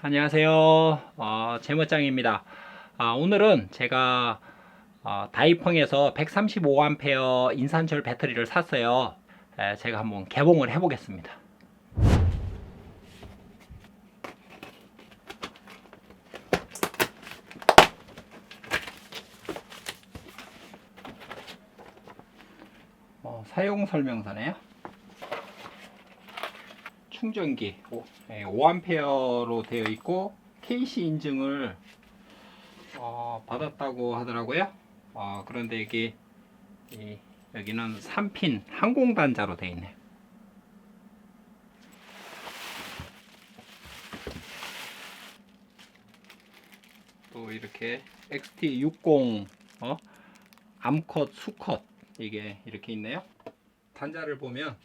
안녕하세요. 제모장입니다. 오늘은 제가 다이펑에서 135A 인산철 배터리를 샀어요. 제가 한번 개봉을 해 보겠습니다. 사용 설명서네요. 충전기 5A로 되어 있고 KC 인증을 받았다고 하더라고요. 그런데 이게 여기는 3핀 항공단자로 되어 있네요. 또 이렇게 XT60 암컷 수컷 이게 이렇게 있네요. 단자를 보면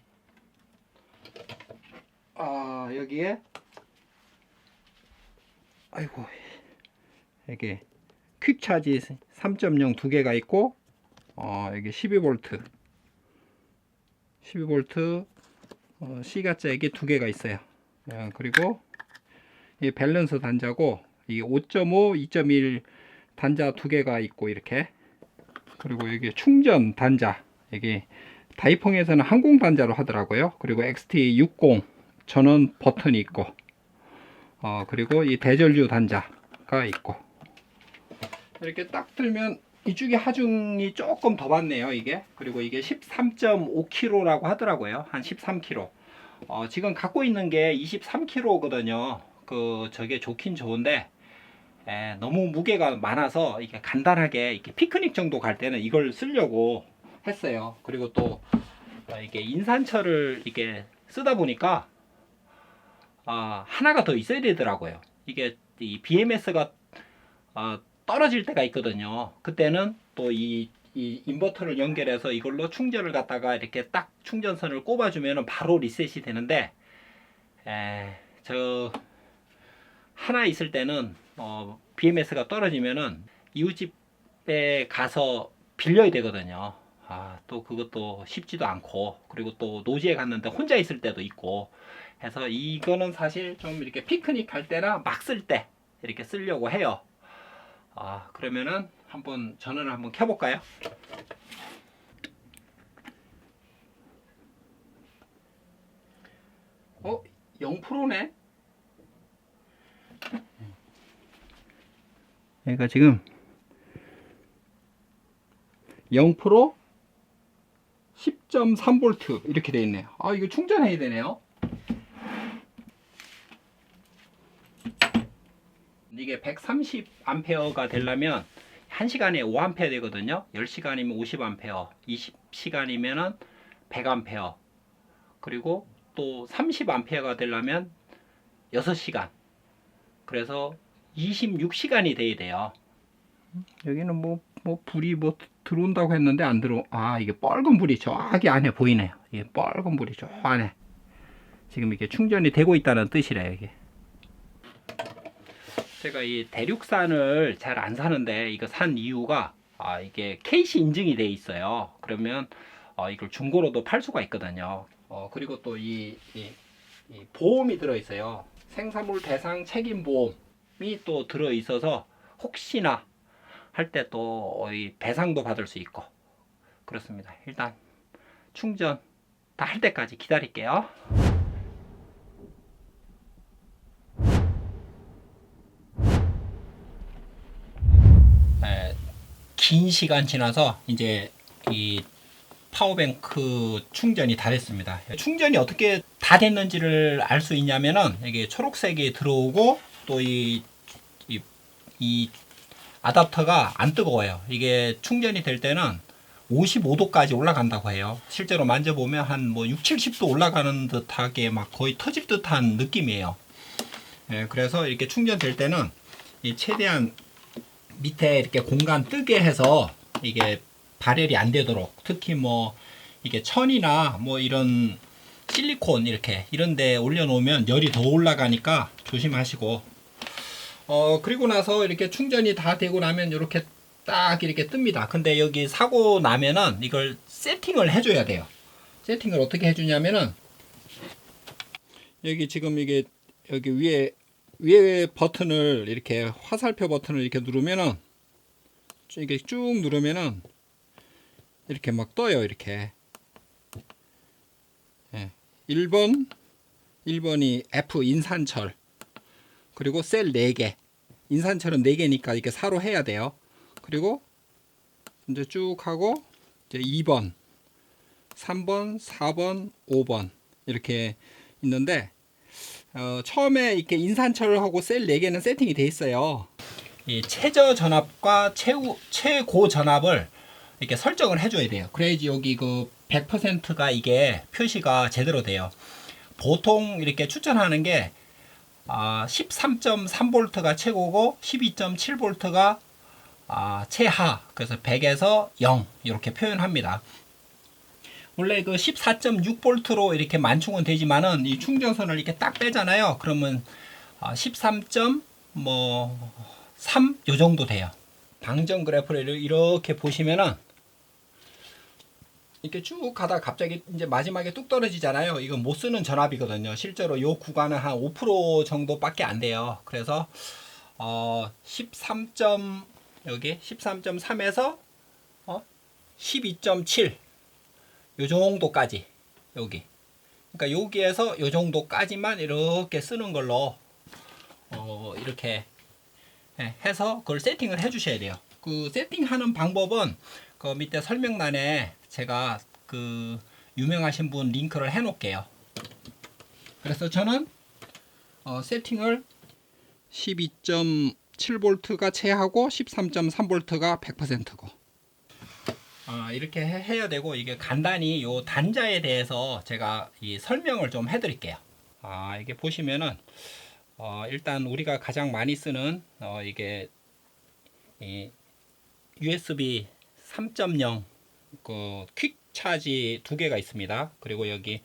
여기에 아이고 이게 퀵차지 3.0 두 개가 있고 여기 12V C가 잭이 두 개가 있어요. 그리고 이 밸런스 단자고 이 5.5, 2.1 단자 두 개가 있고 이렇게. 그리고 여기 충전 단자, 여기 다이펑에서는 항공 단자로 하더라고요. 그리고 XT60 전원 버튼이 있고 그리고 이 대전류 단자가 있고. 이렇게 딱 들면 이쪽에 하중이 조금 더 받네요 이게. 그리고 이게 13.5kg라고 하더라고요. 한 13kg. 지금 갖고 있는 게 23kg거든요. 저게 좋긴 좋은데 너무 무게가 많아서 이게 간단하게 이렇게 피크닉 정도 갈 때는 이걸 쓰려고 했어요. 그리고 또 이게 인산철을 이게 쓰다 보니까 하나가 더 있어야 되더라고요. 이게 이 BMS가 떨어질 때가 있거든요. 그때는 또 이 인버터를 연결해서 이걸로 충전을 갖다가 이렇게 딱 충전선을 꼽아주면 바로 리셋이 되는데 저 하나 있을 때는 BMS가 떨어지면은 이웃집에 가서 빌려야 되거든요. 또 그것도 쉽지도 않고, 그리고 또 노지에 갔는데 혼자 있을 때도 있고 해서 이거는 사실 좀 이렇게 피크닉 할 때나 막 쓸 때 이렇게 쓰려고 해요. 그러면은 한번 전원을 한번 켜볼까요? 0%네. 그러니까 지금 0% 10.3V 이렇게 돼 있네요. 이거 충전해야 되네요. 이게 130A가 되려면 1시간에 5A 되거든요. 10시간이면 50A, 20시간이면 100A, 그리고 또 30A가 되려면 6시간. 그래서 26시간이 돼야 돼요. 여기는 뭐 불이 들어온다고 했는데 안 들어. 이게 빨간 불이 저기 안에 보이네요. 이게 빨간 불이 저 안에 지금 이게 충전이 되고 있다는 뜻이래요. 이게 제가 이 대륙산을 잘 안 사는데 이거 산 이유가 이게 KC 인증이 돼 있어요. 그러면 이걸 중고로도 팔 수가 있거든요. 그리고 또 이 보험이 들어 있어요. 생산물 배상 책임 보험이 또 들어 있어서 혹시나 할 때 또 배상도 받을 수 있고 그렇습니다. 일단 충전 다 할 때까지 기다릴게요. 긴 시간 지나서 이제 이 파워뱅크 충전이 다 됐습니다. 충전이 어떻게 다 됐는지를 알 수 있냐면은 이게 초록색이 들어오고 또 이 아답터가 안 뜨거워요. 이게 충전이 될 때는 55도까지 올라간다고 해요. 실제로 만져보면 한 6, 70도 올라가는 듯하게 막 거의 터질 듯한 느낌이에요. 그래서 이렇게 충전될 때는 최대한 밑에 이렇게 공간 뜨게 해서 이게 발열이 안 되도록, 특히 이게 천이나 이런 실리콘 이런 데 올려놓으면 열이 더 올라가니까 조심하시고. 그리고 나서 이렇게 충전이 다 되고 나면 이렇게 딱 이렇게 뜹니다. 근데 여기 사고 나면은 이걸 세팅을 해줘야 돼요. 세팅을 어떻게 해주냐면은 여기 지금 이게 여기 위에 위에 버튼을 이렇게 화살표 버튼을 이렇게 누르면은 이게 쭉 누르면은 이렇게 막 떠요. 이렇게 1번이 F 인산철, 그리고 셀 4개, 인산철은 4개니까 이렇게 4로 해야 돼요. 그리고 이제 쭉 하고 이제 2번, 3번, 4번, 5번 이렇게 있는데 처음에 이렇게 인산철하고 셀 4개는 세팅이 돼 있어요. 이 최저 전압과 최고 전압을 이렇게 설정을 해줘야 돼요. 그래야지 여기 그 100%가 이게 표시가 제대로 돼요. 보통 이렇게 추천하는 게 13.3V가 최고고 12.7V가 최하. 그래서 100에서 0 이렇게 표현합니다. 원래 그 14.6V로 이렇게 만충은 되지만은 이 충전선을 이렇게 딱 빼잖아요. 그러면 13.3 요 정도 돼요. 방전 그래프를 이렇게 보시면은 이렇게 쭉 가다가 갑자기 이제 마지막에 뚝 떨어지잖아요. 이건 못 쓰는 전압이거든요. 실제로 요 구간은 한 5% 정도밖에 안 돼요. 그래서 13. 여기 13.3에서 12.7 요 정도까지 여기. 그러니까 여기에서 요 정도까지만 이렇게 쓰는 걸로 이렇게 해서 그걸 세팅을 해 주셔야 돼요. 그 세팅하는 방법은 그 밑에 설명란에 제가 그 유명하신 분 링크를 해 놓을게요. 그래서 저는 세팅을 12.7V가 최하고 13.3V가 100%고 이렇게 해야 되고, 이게 간단히 요 단자에 대해서 제가 이 설명을 좀 해 드릴게요. 이게 보시면은 일단 우리가 가장 많이 쓰는 이게 USB 3.0 그 퀵 차지 두 개가 있습니다. 그리고 여기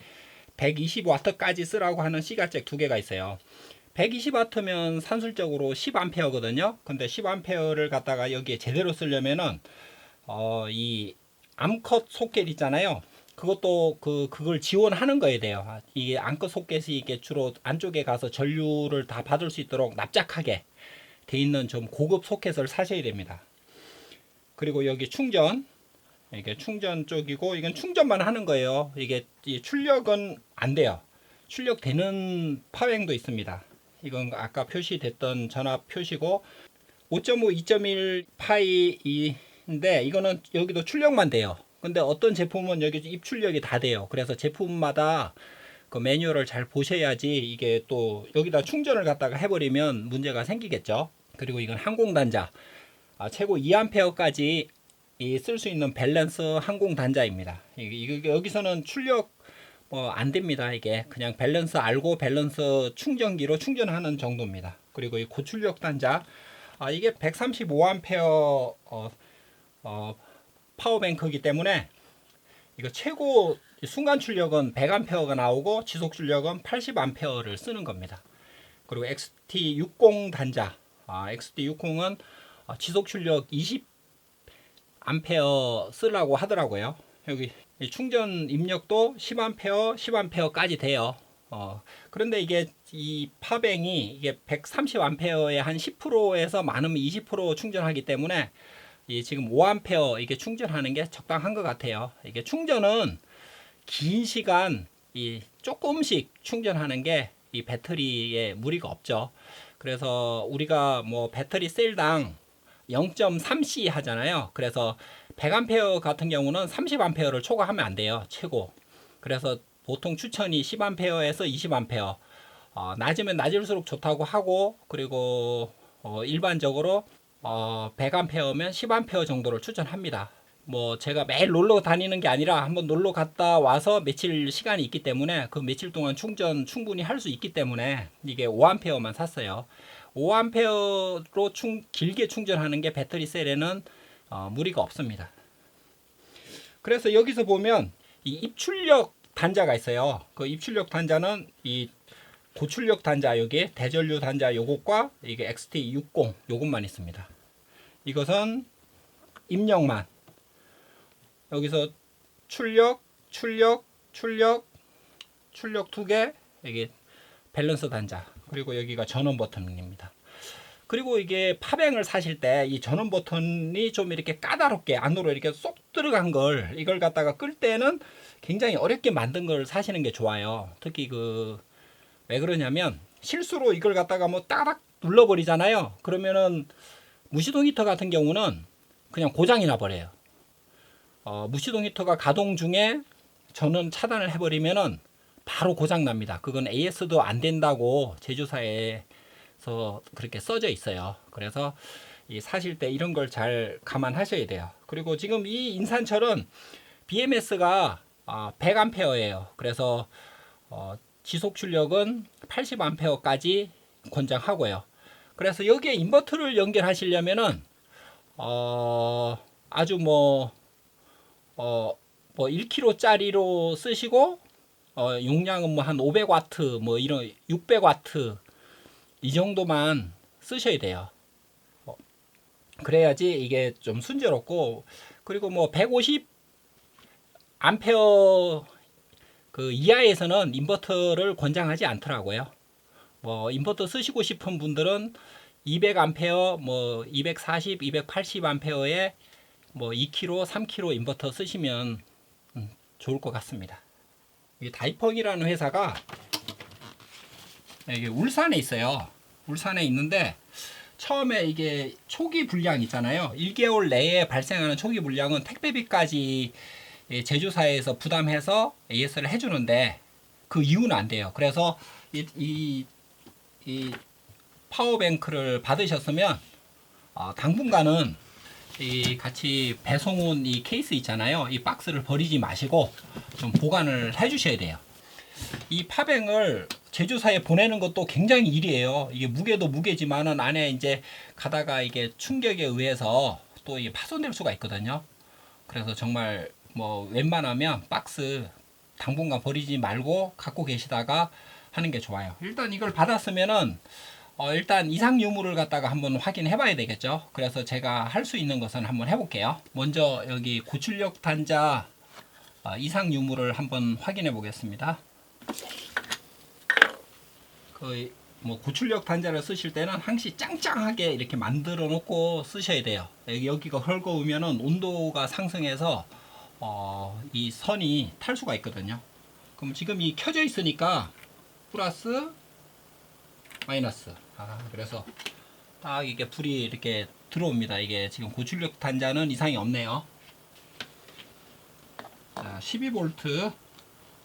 120W까지 쓰라고 하는 C가잭 두 개가 있어요. 120W면 산술적으로 10A거든요. 근데 10A를 갖다가 여기에 제대로 쓰려면은 이 암컷 소켓 있잖아요. 그것도 그걸 지원하는 거에 돼요. 이게 암컷 소켓이 이게 주로 안쪽에 가서 전류를 다 받을 수 있도록 납작하게 돼 있는 좀 고급 소켓을 사셔야 됩니다. 그리고 여기 충전, 이게 충전 쪽이고, 이건 충전만 하는 거예요. 이게 출력은 안 돼요. 출력되는 파행도 있습니다. 이건 아까 표시됐던 전압 표시고, 5.5, 2.1 파이인데 이거는 여기도 출력만 돼요. 근데 어떤 제품은 여기 입출력이 다 돼요. 그래서 제품마다 그 매뉴얼을 잘 보셔야지 이게 또 여기다 충전을 갖다가 해버리면 문제가 생기겠죠. 그리고 이건 항공단자, 최고 2A까지 쓸 수 있는 밸런스 항공 단자입니다. 여기서는 출력 안 됩니다. 이게 그냥 밸런스 알고 밸런스 충전기로 충전하는 정도입니다. 그리고 이 고출력 단자, 이게 135A 파워뱅크이기 때문에 이거 최고 순간 출력은 100A가 나오고 지속 출력은 80A를 쓰는 겁니다. 그리고 XT60 단자, XT60은 지속 출력 20A 쓰라고 하더라고요. 여기 충전 입력도 10A, 10A까지 돼요. 그런데 이게 이 파뱅이 이게 130A의 한 10%에서 많으면 20% 충전하기 때문에 지금 5A 이게 충전하는 게 적당한 것 같아요. 이게 충전은 긴 시간 조금씩 충전하는 게 이 배터리에 무리가 없죠. 그래서 우리가 뭐 배터리 셀당 0.3C 하잖아요. 그래서 100A 같은 경우는 30A를 초과하면 안 돼요. 최고. 그래서 보통 추천이 10A에서 20A. 낮으면 낮을수록 좋다고 하고, 그리고 일반적으로 100A면 10A 정도를 추천합니다. 뭐 제가 매일 놀러 다니는 게 아니라 한번 놀러 갔다 와서 며칠 시간이 있기 때문에 그 며칠 동안 충전 충분히 할 수 있기 때문에 이게 5A만 샀어요. 5A로 길게 충전하는 게 배터리 셀에는 무리가 없습니다. 그래서 여기서 보면 이 입출력 단자가 있어요. 그 입출력 단자는 이 고출력 단자, 여기 대전류 단자 요것과 이게 XT60 요것만 있습니다. 이것은 입력만. 여기서 출력 두 개, 이게 밸런스 단자. 그리고 여기가 전원 버튼입니다. 그리고 이게 파뱅을 사실 때 이 전원 버튼이 좀 이렇게 까다롭게 안으로 이렇게 쏙 들어간 걸 이걸 갖다가 끌 때는 굉장히 어렵게 만든 걸 사시는 게 좋아요. 특히 왜 그러냐면 실수로 이걸 갖다가 뭐 따닥 눌러버리잖아요. 그러면은 무시동 히터 같은 경우는 그냥 고장이 나버려요. 무시동 히터가 가동 중에 전원 차단을 해버리면은 바로 고장 납니다. 그건 AS도 안 된다고 제조사에서 그렇게 써져 있어요. 그래서 사실 때 이런 걸 잘 감안하셔야 돼요. 그리고 지금 이 인산철은 BMS가 100A예요. 그래서 지속 출력은 80A까지 권장하고요. 그래서 여기에 인버터를 연결하시려면은 아주 뭐 1kg짜리로 쓰시고 용량은 뭐 한 500W 뭐 이런 600W 이 정도만 쓰셔야 돼요. 그래야지 이게 좀 순조롭고, 그리고 뭐 150 암페어 이하에서는 인버터를 권장하지 않더라고요. 뭐 인버터 쓰시고 싶은 분들은 200 암페어, 뭐 240, 280 암페어에 뭐 2kg, 3kg 인버터 쓰시면 좋을 것 같습니다. 이 다이펑이라는 회사가 이게 울산에 있어요. 울산에 있는데 처음에 이게 초기 불량 있잖아요. 1개월 내에 발생하는 초기 불량은 택배비까지 제조사에서 부담해서 AS를 해주는데 그 이유는 안 돼요. 그래서 이 파워뱅크를 받으셨으면 당분간은 이 같이 배송 온 이 케이스 있잖아요. 이 박스를 버리지 마시고 좀 보관을 해 주셔야 돼요. 이 파뱅을 제조사에 보내는 것도 굉장히 일이에요. 이게 무게도 무게지만은 안에 이제 가다가 이게 충격에 의해서 또 이게 파손될 수가 있거든요. 그래서 정말 뭐 웬만하면 박스 당분간 버리지 말고 갖고 계시다가 하는 게 좋아요. 일단 이걸 받았으면은 일단 이상 유무를 갖다가 한번 확인해 봐야 되겠죠. 그래서 제가 할 수 있는 것은 한번 해볼게요. 먼저 여기 고출력 단자 이상 유무를 한번 확인해 보겠습니다. 뭐 고출력 단자를 쓰실 때는 항시 짱짱하게 이렇게 만들어 놓고 쓰셔야 돼요. 여기가 헐거우면은 온도가 상승해서 이 선이 탈 수가 있거든요. 그럼 지금 이 켜져 있으니까 플러스 마이너스. 그래서 딱 이게 불이 이렇게 들어옵니다. 이게 지금 고출력 단자는 이상이 없네요. 자, 12V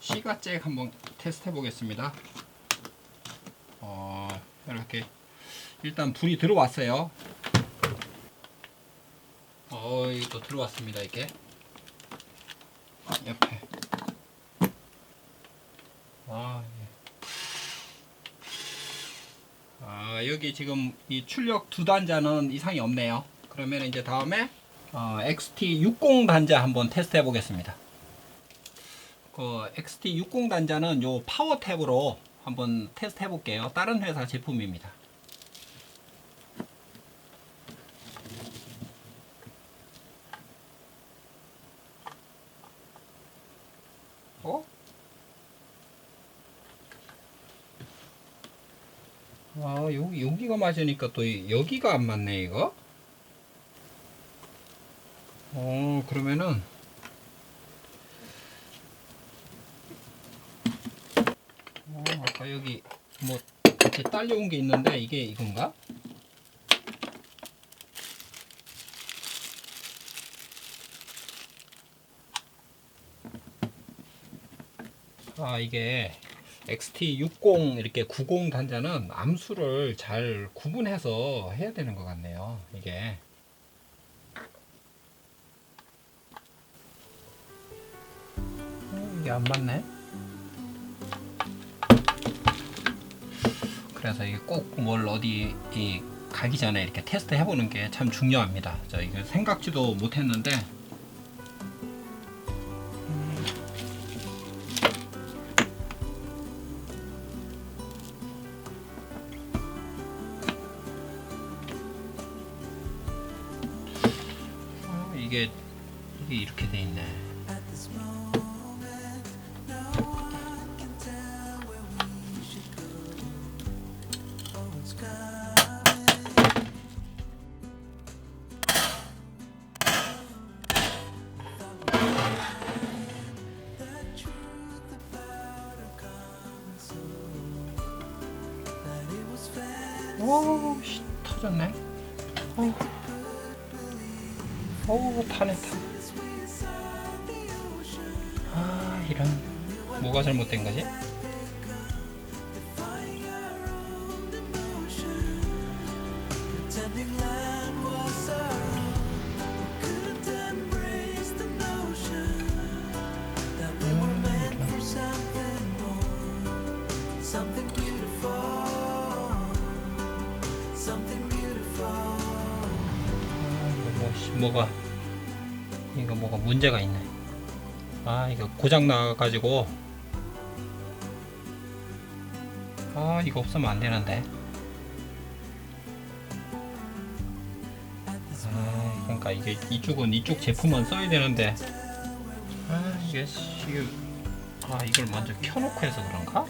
C가잭 한번 테스트 해 보겠습니다. 이렇게 일단 불이 들어왔어요. 이거 들어왔습니다. 이렇게 옆에 여기 지금 이 출력 두 단자는 이상이 없네요. 그러면 이제 다음에 XT60 단자 한번 테스트 해 보겠습니다. XT60 단자는 요 파워 탭으로 한번 테스트 해 볼게요. 다른 회사 제품입니다. 여기가 맞으니까 또 여기가 안 맞네, 이거. 그러면은 아까 여기 뭐 같이 딸려온 게 있는데 이게 이건가? 이게 XT60 이렇게 90 단자는 암수를 잘 구분해서 해야 되는 것 같네요. 이게 이게 안 맞네. 그래서 이게 꼭 뭘 어디 가기 전에 이렇게 테스트 해보는 게 참 중요합니다. 이거 생각지도 못했는데. 이게 이렇게 돼 있네. 오, 씨, 터졌네. 오, 타네, 타. 아, 이런. 뭐가 잘못된 거지? 뭐가 문제가 있네. 아, 이거 고장 나가지고. 아, 이거 없으면 안 되는데. 아, 그러니까 이게 이쪽은 이쪽 제품만 써야 되는데. 아, 이게 이걸 먼저 켜놓고 해서 그런가?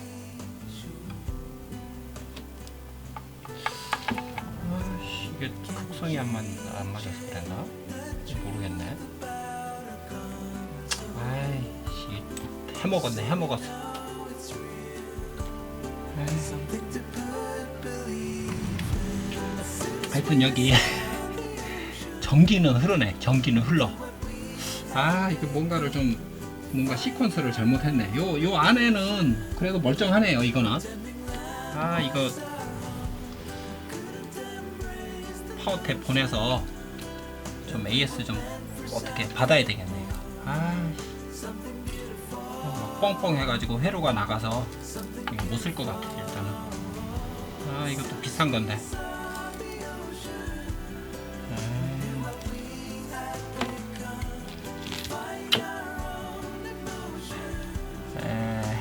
아, 이게 극성이 안 맞아서 그랬나? 모르겠네. 아이씨, 해먹었어. 하여튼 여기 전기는 흐르네. 전기는 흘러. 아, 이거 뭔가 시퀀스를 잘못했네. 요 안에는 그래도 멀쩡하네요. 이거는. 아, 이거 파워탭 보내서 좀 AS 좀 어떻게 받아야 되겠네. 이거. 아, 뻥뻥 해가지고 회로가 나가서 이거 못 쓸 것 같아. 일단은. 아, 이것도 비싼 건데.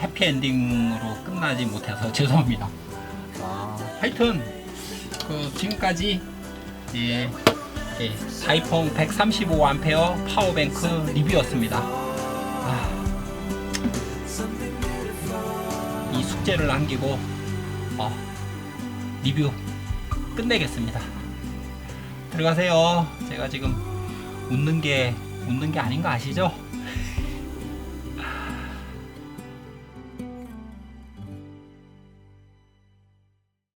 해피엔딩으로 끝나지 못해서 죄송합니다. 하여튼 지금까지 다이펑 135A 파워뱅크 리뷰였습니다. 이 숙제를 남기고 리뷰 끝내겠습니다. 들어가세요. 제가 지금 웃는 게 아닌 거 아시죠?